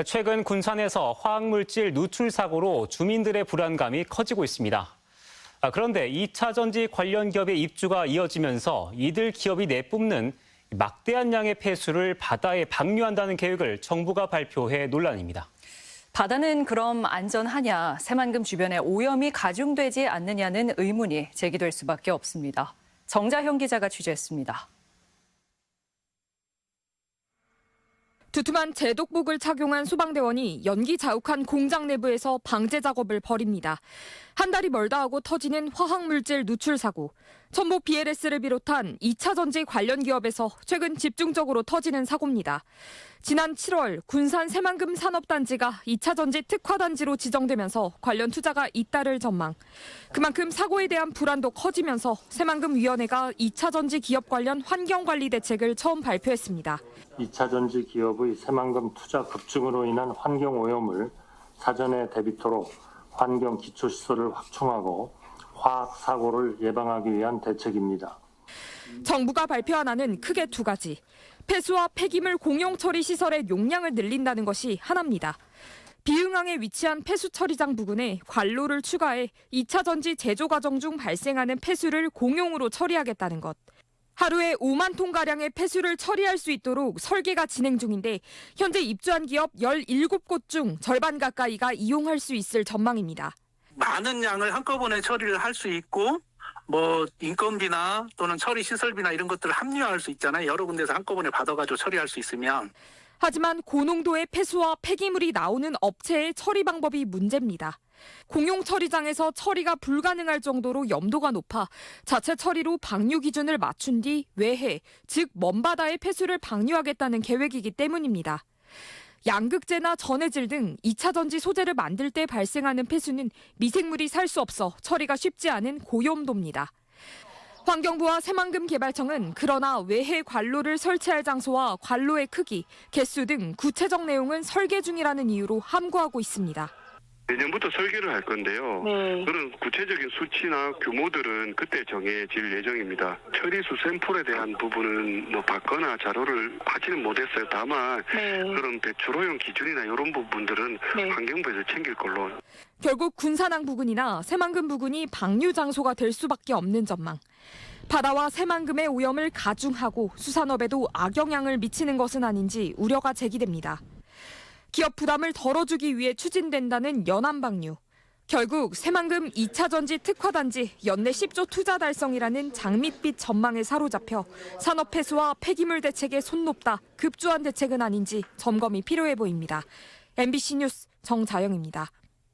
최근 군산에서 화학물질 누출 사고로 주민들의 불안감이 커지고 있습니다. 그런데 2차 전지 관련 기업의 입주가 이어지면서 이들 기업이 내뿜는 막대한 양의 폐수를 바다에 방류한다는 계획을 정부가 발표해 논란입니다. 바다는 그럼 안전하냐, 새만금 주변에 오염이 가중되지 않느냐는 의문이 제기될 수밖에 없습니다. 정자형 기자가 취재했습니다. 두툼한 제독복을 착용한 소방대원이 연기 자욱한 공장 내부에서 방제 작업을 벌입니다. 한 달이 멀다 하고 터지는 화학물질 누출 사고. 전북 BLS를 비롯한 2차 전지 관련 기업에서 최근 집중적으로 터지는 사고입니다. 지난 7월 군산 새만금 산업단지가 2차 전지 특화단지로 지정되면서 관련 투자가 잇따를 전망. 그만큼 사고에 대한 불안도 커지면서 새만금위원회가 2차 전지 기업 관련 환경관리 대책을 처음 발표했습니다. 2차 전지 기업의 새만금 투자 급증으로 인한 환경오염을 사전에 대비토록 환경 기초시설을 확충하고 화학 사고를 예방하기 위한 대책입니다. 정부가 발표한 안은 크게 두 가지. 폐수와 폐기물 공용 처리 시설의 용량을 늘린다는 것이 하나입니다. 비흥항에 위치한 폐수 처리장 부근에 관로를 추가해 2차 전지 제조 과정 중 발생하는 폐수를 공용으로 처리하겠다는 것. 하루에 5만 톤가량의 폐수를 처리할 수 있도록 설계가 진행 중인데 현재 입주한 기업 17곳 중 절반 가까이가 이용할 수 있을 전망입니다. 많은 양을 한꺼번에 처리를 할 수 있고 인건비나 또는 처리 시설비나 이런 것들을 합리화할 수 있잖아요. 여러 군데서 한꺼번에 받아가지고 처리할 수 있으면. 하지만 고농도의 폐수와 폐기물이 나오는 업체의 처리 방법이 문제입니다. 공용 처리장에서 처리가 불가능할 정도로 염도가 높아 자체 처리로 방류 기준을 맞춘 뒤 외해, 즉 먼바다의 폐수를 방류하겠다는 계획이기 때문입니다. 양극재나 전해질 등 2차 전지 소재를 만들 때 발생하는 폐수는 미생물이 살 수 없어 처리가 쉽지 않은 고염도입니다. 환경부와 새만금개발청은 그러나 외해 관로를 설치할 장소와 관로의 크기, 개수 등 구체적 내용은 설계 중이라는 이유로 함구하고 있습니다. 내년부터 설계를 할 건데요. 그런 구체적인 수치나 규모들은 그때 정해질 예정입니다. 처리수 샘플에 대한 부분은 받거나 자료를 하지는 못했어요. 다만 그런 배출호용 기준이나 이런 부분들은 환경부에서 챙길 걸로. 결국 군산항 부근이나 새만금 부근이 방류 장소가 될 수밖에 없는 전망. 바다와 새만금의 오염을 가중하고 수산업에도 악영향을 미치는 것은 아닌지 우려가 제기됩니다. 기업 부담을 덜어주기 위해 추진된다는 연안방류. 결국 새만금 2차 전지 특화단지 연내 10조 투자 달성이라는 장밋빛 전망에 사로잡혀 산업 폐수와 폐기물 대책에 손 높다 급조한 대책은 아닌지 점검이 필요해 보입니다. MBC 뉴스 정자영입니다.